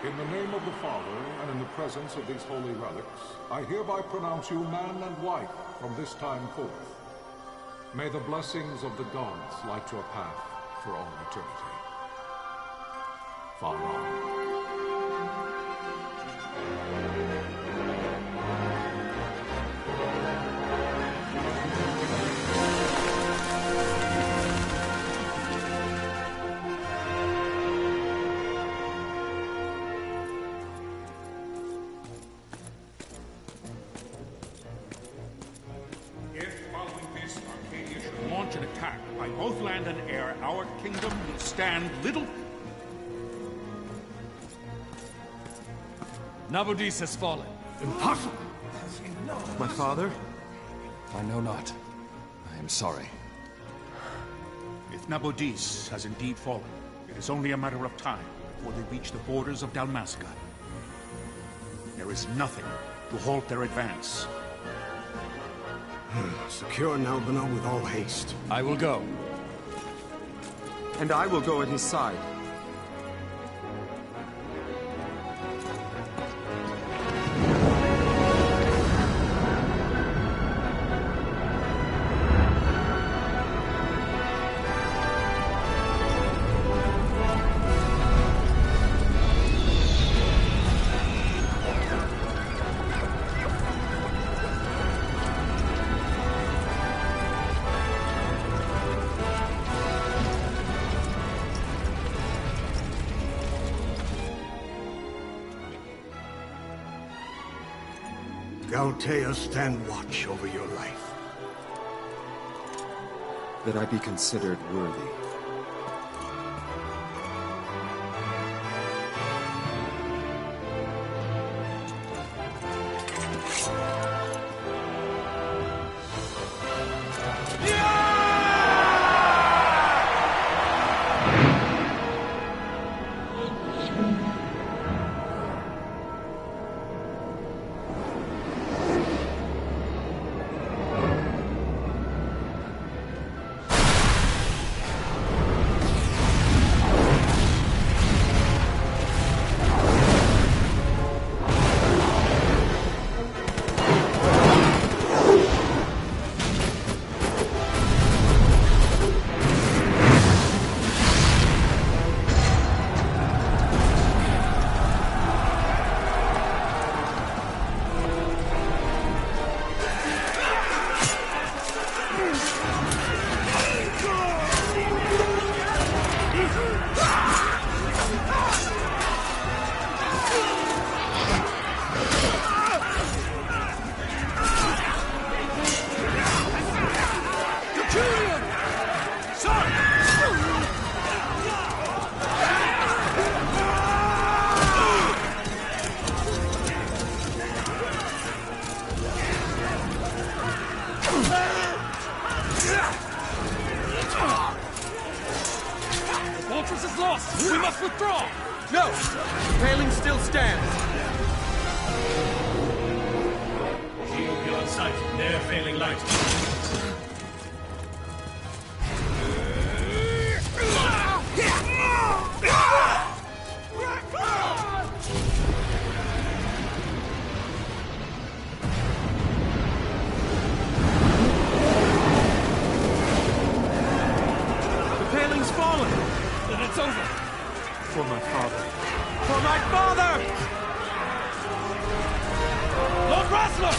In the name of the Father, and in the presence of these holy relics, I hereby pronounce you man and wife from this time forth. May the blessings of the gods light your path for all eternity. Far on. An attack by both land and air, our kingdom will stand little. Nabudis has fallen. Impossible! My father? I know not. I am sorry. If Nabudis has indeed fallen, it is only a matter of time before they reach the borders of Dalmasca. There is nothing to halt their advance. Secure Nalbina with all haste. I will go. And I will go at his side. Galtea, stand watch over your life. That I be considered worthy. We must withdraw! No! Paling still stands! Shield beyond sight, ne'er failing light. The paling's fallen! Then it's over! For my father. For my father! Lord Rasler!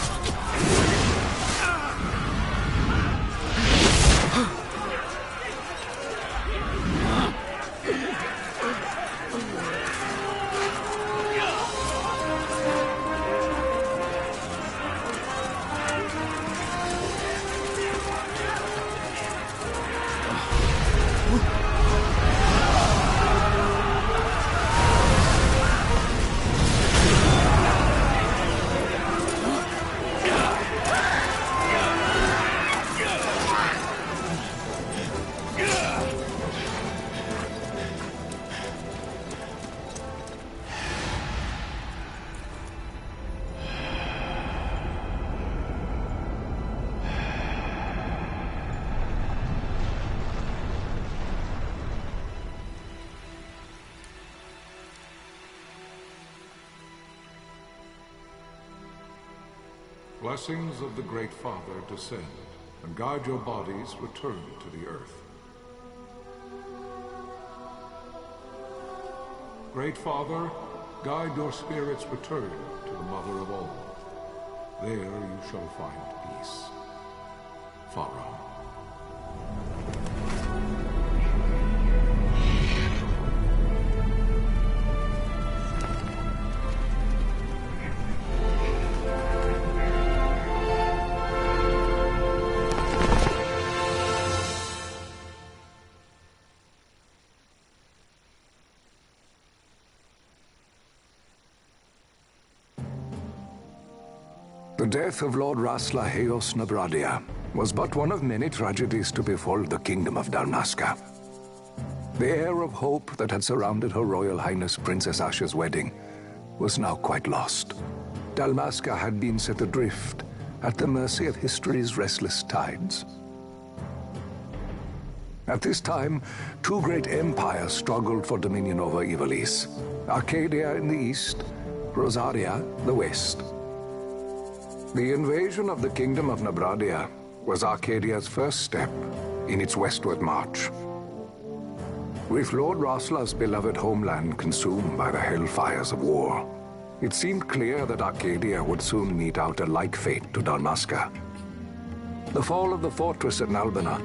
blessings of the Great Father descend, and guide your bodies return to the earth. Great Father, guide your spirits return to the Mother of all. There you shall find peace. Farah. The death of Lord Rasla Heos Nabradia was but one of many tragedies to befall the Kingdom of Dalmasca. The air of hope that had surrounded Her Royal Highness Princess Asha's wedding was now quite lost. Dalmasca had been set adrift at the mercy of history's restless tides. At this time, two great empires struggled for dominion over Ivalice: Arcadia in the east, Rosaria the west. The invasion of the Kingdom of Nabradia was Arcadia's first step in its westward march. With Lord Rasla's beloved homeland consumed by the hellfires of war, it seemed clear that Arcadia would soon mete out a like fate to Dalmasca. The fall of the fortress at Nalbina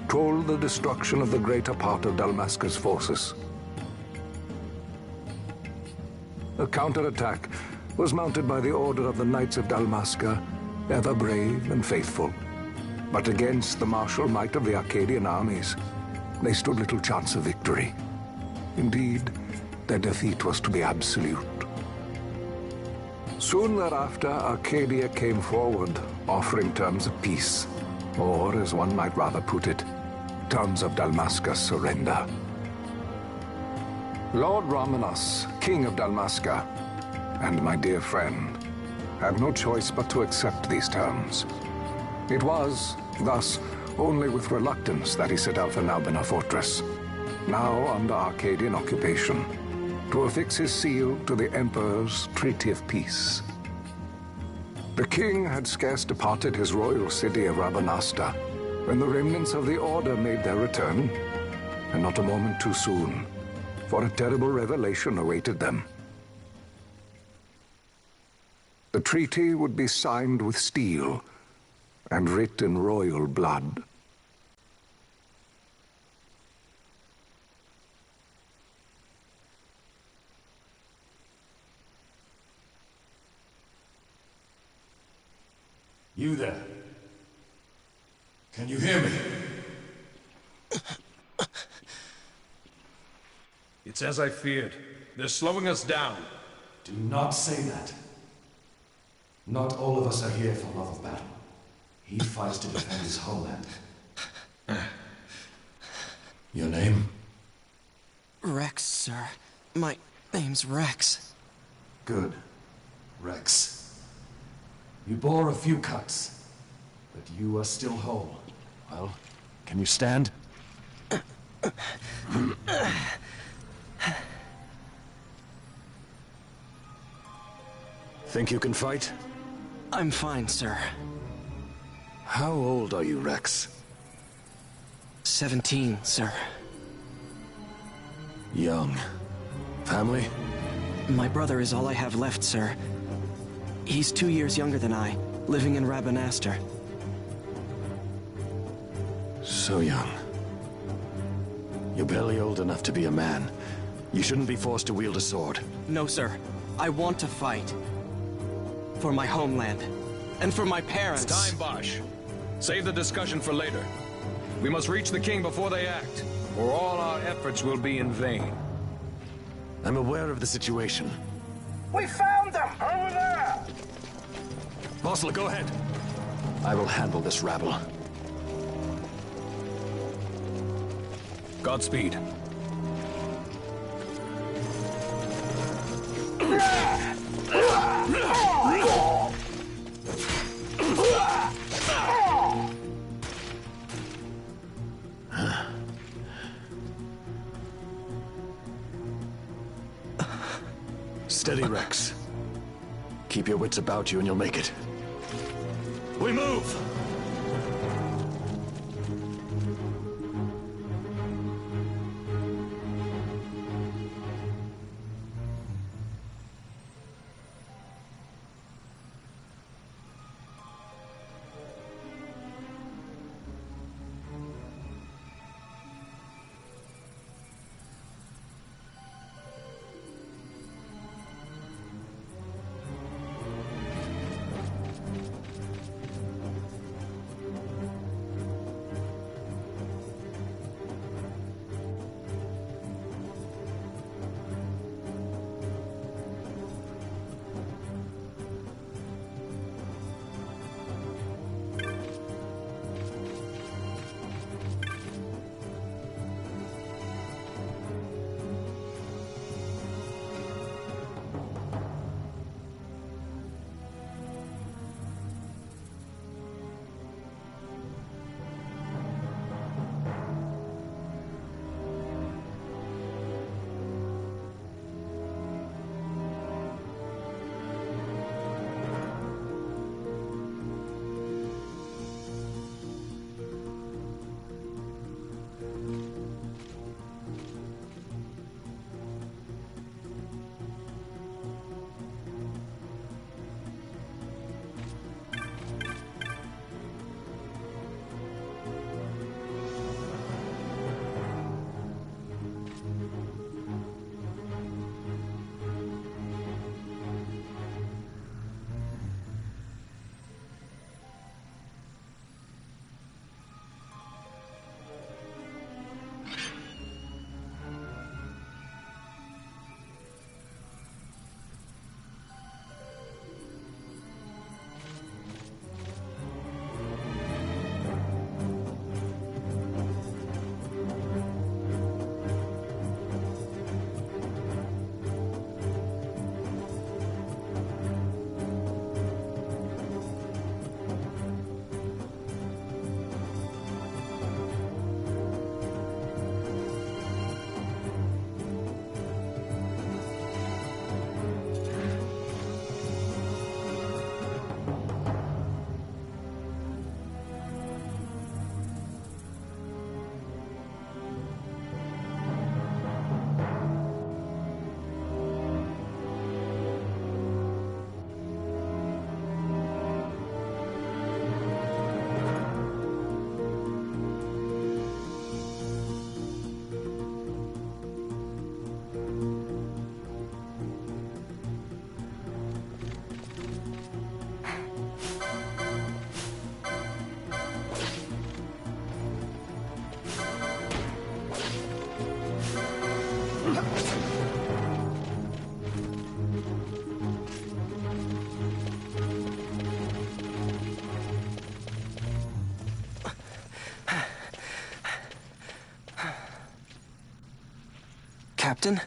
told the destruction of the greater part of Dalmasca's forces. A counterattack was mounted by the order of the Knights of Dalmasca, ever brave and faithful. But against the martial might of the Arcadian armies, they stood little chance of victory. Indeed, their defeat was to be absolute. Soon thereafter, Arcadia came forward, offering terms of peace, or, as one might rather put it, terms of Dalmasca's surrender. Lord Ramenas, King of Dalmasca, and my dear friend, had no choice but to accept these terms. It was, thus, only with reluctance that he set out for Nalbina Fortress, now under Arcadian occupation, to affix his seal to the Emperor's Treaty of Peace. The king had scarce departed his royal city of Rabanasta when the remnants of the Order made their return, and not a moment too soon, for a terrible revelation awaited them. The treaty would be signed with steel and writ in royal blood. You there? Can you hear me? It's as I feared. They're slowing us down. Do not say that. Not all of us are here for love of battle. He fights to defend his homeland. Your name? Rex, sir. My name's Rex. Good. Rex. You bore a few cuts, but you are still whole. Well, can you stand? Think you can fight? I'm fine, sir. How old are you, Rex? 17, sir. Young. Family? My brother is all I have left, sir. He's 2 years younger than I, living in Rabanastre. So young. You're barely old enough to be a man. You shouldn't be forced to wield a sword. No, sir. I want to fight. For my homeland. And for my parents. It's time, Bosch. Save the discussion for later. We must reach the king before they act, or all our efforts will be in vain. I'm aware of the situation. We found them! Over there! Mossler, go ahead. I will handle this rabble. Godspeed. Steady, Rex. Keep your wits about you and you'll make it. We move! Captain?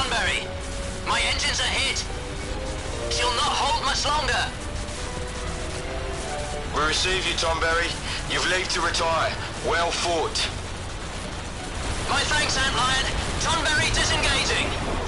Tonberry. My engines are hit. She'll not hold much longer. We receive you, Tonberry. You've leave to retire. Well fought. My thanks, Antlion. Tonberry disengaging.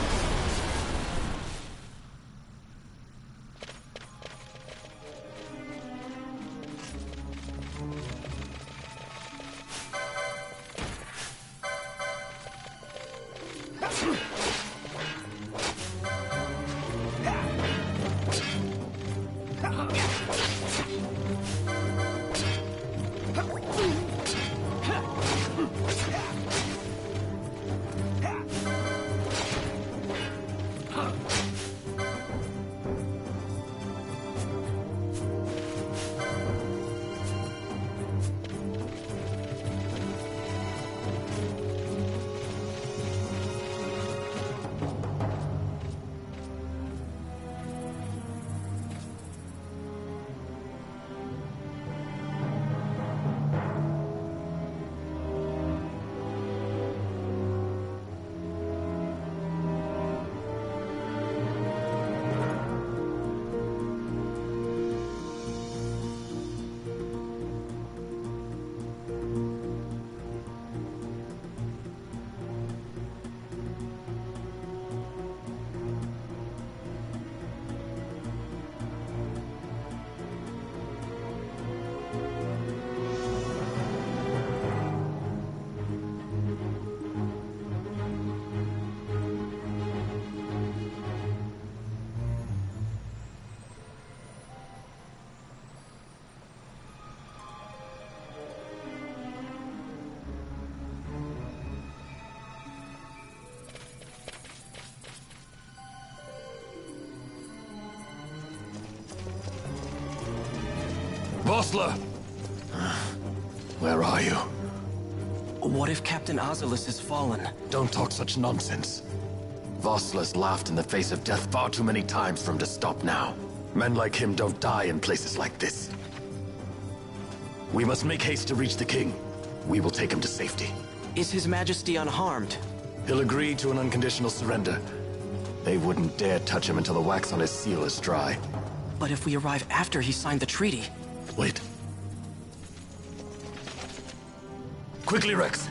Vossler! Where are you? What if Captain Oculus has fallen? Don't talk such nonsense. Vossler's laughed in the face of death far too many times for him to stop now. Men like him don't die in places like this. We must make haste to reach the king. We will take him to safety. Is His Majesty unharmed? He'll agree to an unconditional surrender. They wouldn't dare touch him until the wax on his seal is dry. But if we arrive after he signed the treaty... Wait. Quickly, Rex!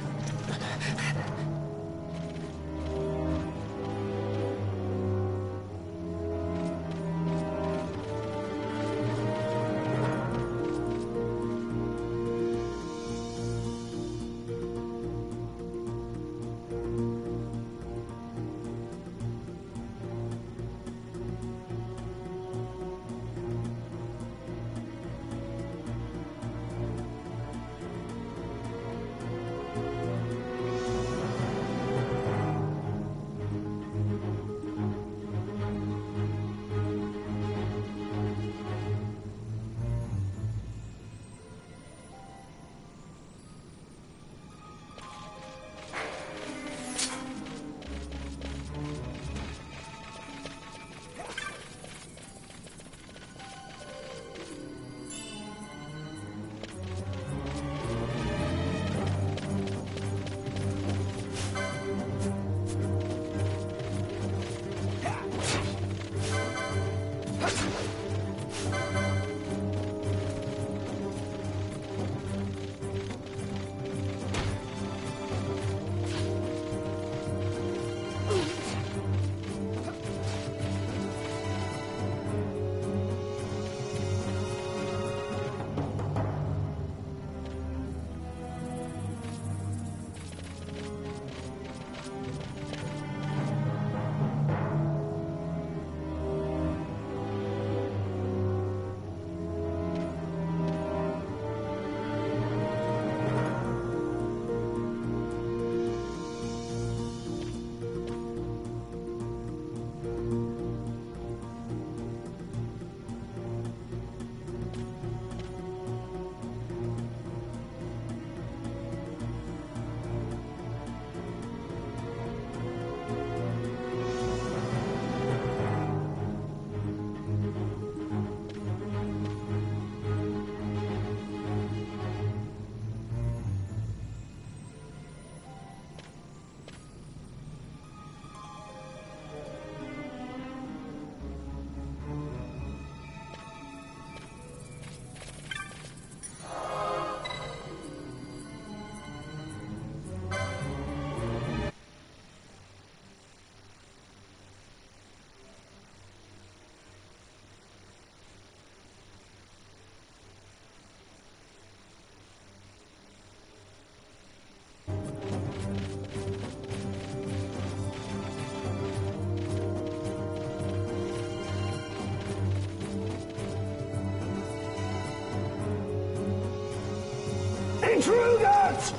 Intruders!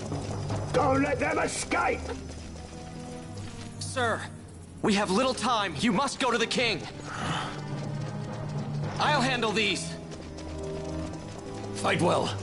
Don't let them escape! Sir, we have little time. You must go to the king. I'll handle these. Fight well.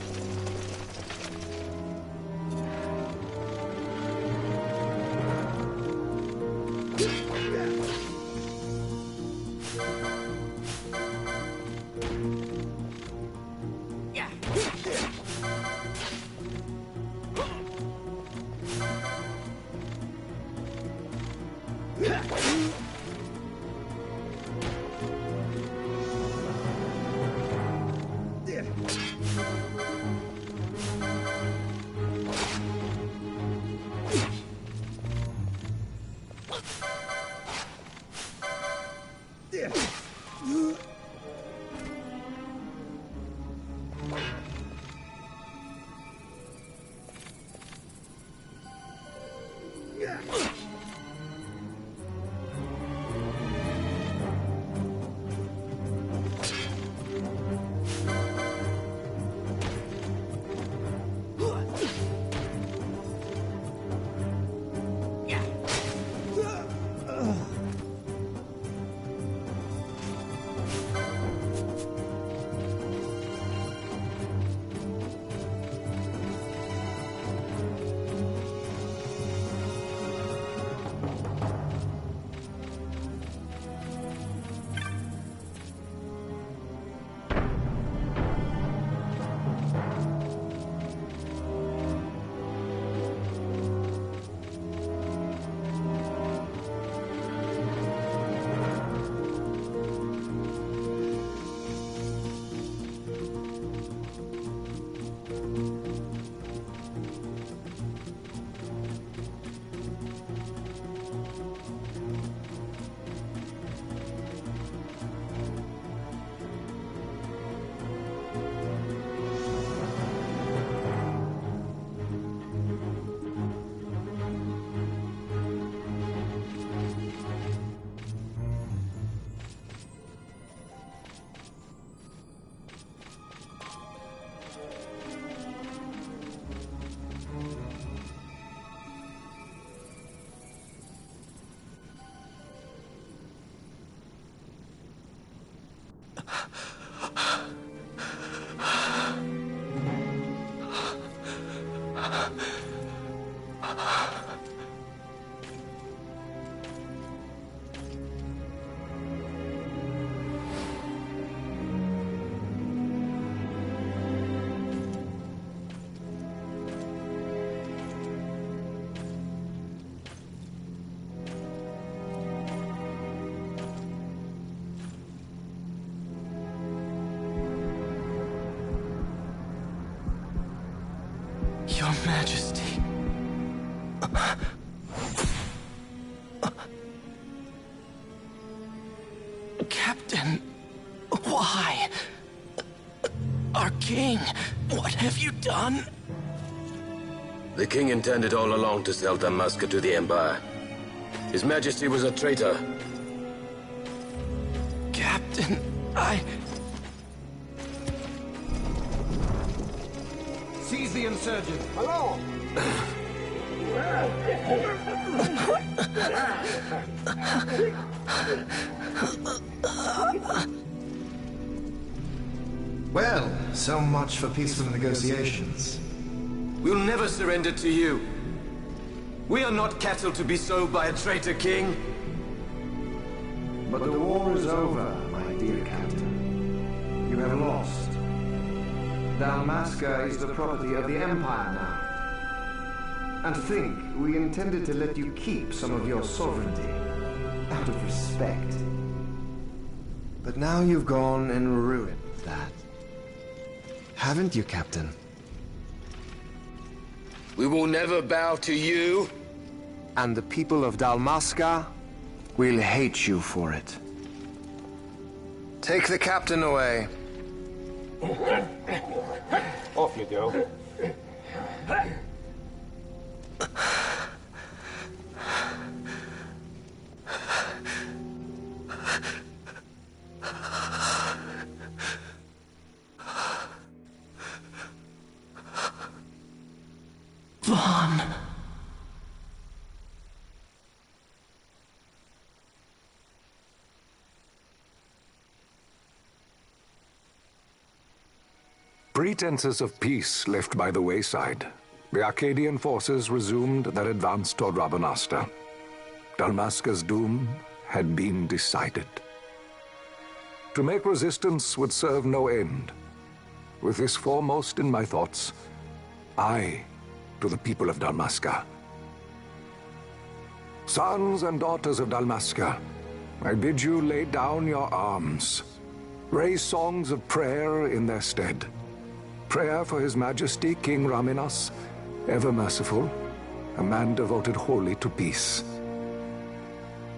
Your Majesty. Captain, why? Our king, what have you done? The king intended all along to sell Dalmasca to the Empire. His Majesty was a traitor. Captain, Seize the insurgent! Hello! Well, so much for peaceful negotiations. We'll never surrender to you. We are not cattle to be sold by a traitor king. But the war is over, my dear Captain. You have lost. Dalmasca is the property of the Empire now. And to think, we intended to let you keep some of your sovereignty, out of respect. But now you've gone and ruined that. Haven't you, Captain? We will never bow to you. And the people of Dalmasca will hate you for it. Take the captain away. Off you go. Vaughn. Pretenses of peace left by the wayside, the Arcadian forces resumed their advance toward Rabanastre. Dalmasca's doom had been decided. To make resistance would serve no end. With this foremost in my thoughts, I, to the people of Dalmasca. Sons and daughters of Dalmasca, I bid you lay down your arms. Raise songs of prayer in their stead. Prayer for His Majesty King Raminas, ever merciful, a man devoted wholly to peace.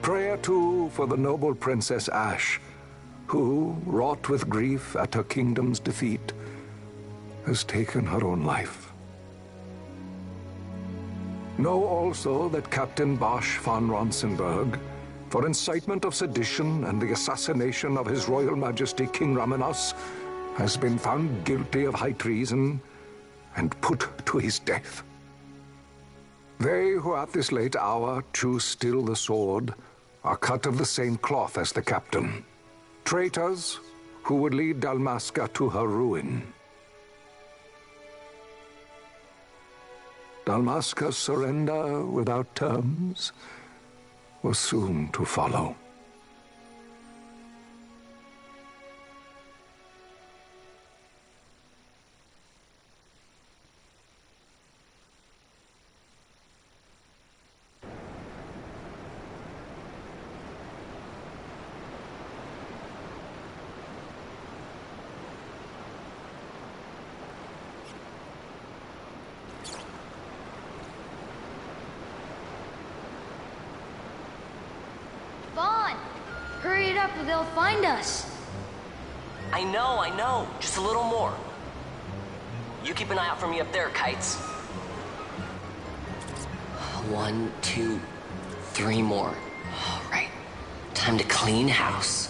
Prayer, too, for the noble Princess Ashe, who, wrought with grief at her kingdom's defeat, has taken her own life. Know also that Captain Bosch von Ronsenberg, for incitement of sedition and the assassination of His Royal Majesty King Raminas, has been found guilty of high treason and put to his death. They who at this late hour choose still the sword are cut of the same cloth as the captain. Traitors who would lead Dalmasca to her ruin. Dalmasca's surrender without terms was soon to follow. Hurry it up or they'll find us. I know. Just a little more. You keep an eye out for me up there, Kites. 1, 2, 3 more. All right. Time to clean house.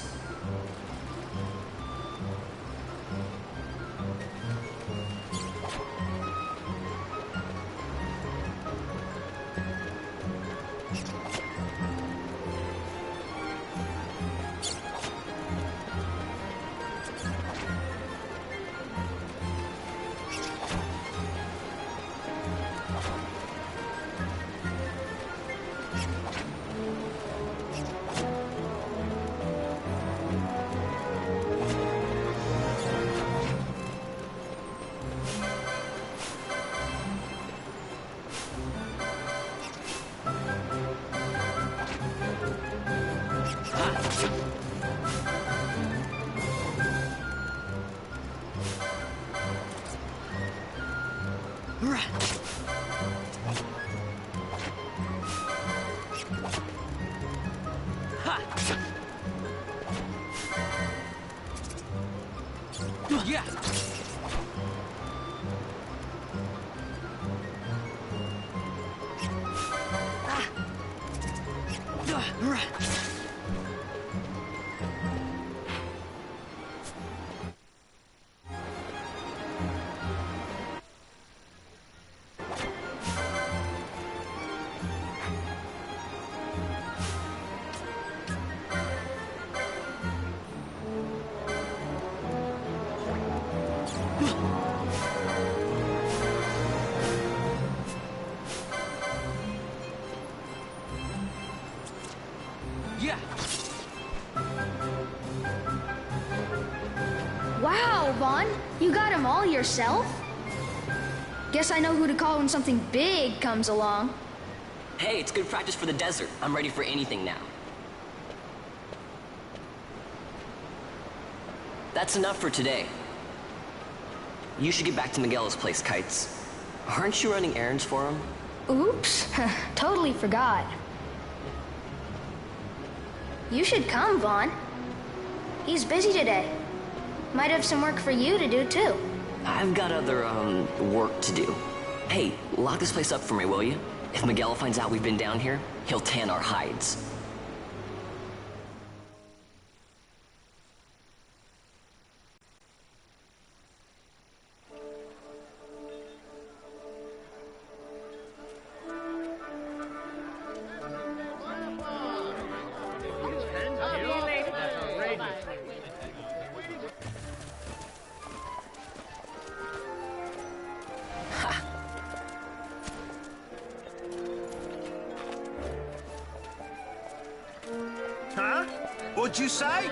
Yeah. Wow, Vaughn, you got him all yourself? Guess I know who to call when something big comes along. Hey, it's good practice for the desert. I'm ready for anything now. That's enough for today. You should get back to Miguel's place, Kites. Aren't you running errands for him? Oops, totally forgot. You should come, Vaughn. He's busy today. Might have some work for you to do, too. I've got other, work to do. Hey, lock this place up for me, will you? If Miguel finds out we've been down here, he'll tan our hides. Huh? What'd you say?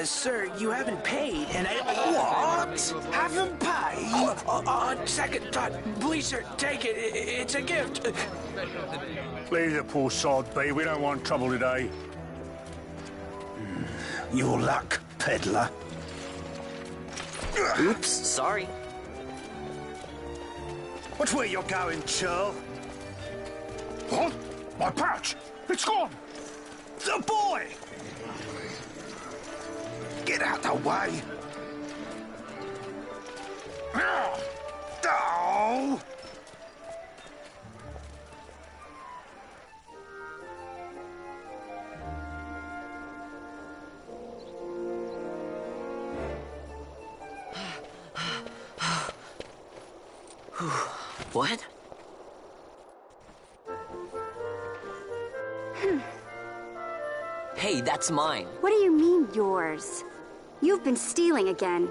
Sir, you haven't paid, and I... What? Haven't paid? On second thought, please, sir, take it. It's a gift. Leave the poor sod be. We don't want trouble today. Your luck, peddler. Oops, sorry. Watch where you're going, churl. What? My pouch! It's gone! The boy! Get out the way! Oh! What? Hey, that's mine. What do you mean, yours? You've been stealing again.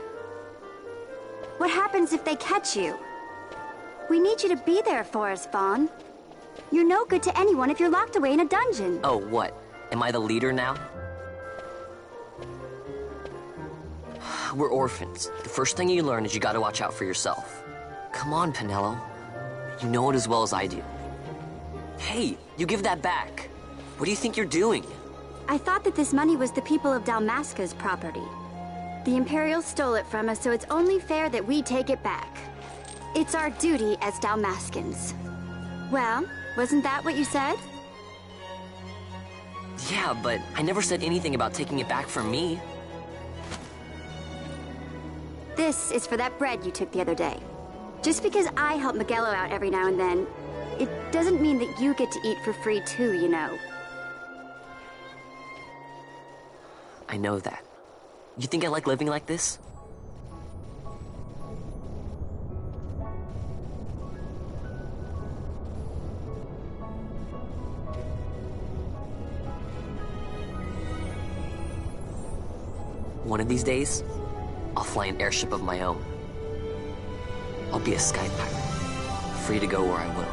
What happens if they catch you? We need you to be there for us, Vaughn. You're no good to anyone if you're locked away in a dungeon. Oh, what? Am I the leader now? We're orphans. The first thing you learn is you gotta watch out for yourself. Come on, Penelo. You know it as well as I do. Hey, you give that back. What do you think you're doing? I thought that this money was the people of Dalmasca's property. The Imperials stole it from us, so it's only fair that we take it back. It's our duty as Dalmascans. Well, wasn't that what you said? Yeah, but I never said anything about taking it back from me. This is for that bread you took the other day. Just because I help Miguelo out every now and then, it doesn't mean that you get to eat for free too, you know. I know that. You think I like living like this? One of these days, I'll fly an airship of my own. I'll be a sky pirate, free to go where I will.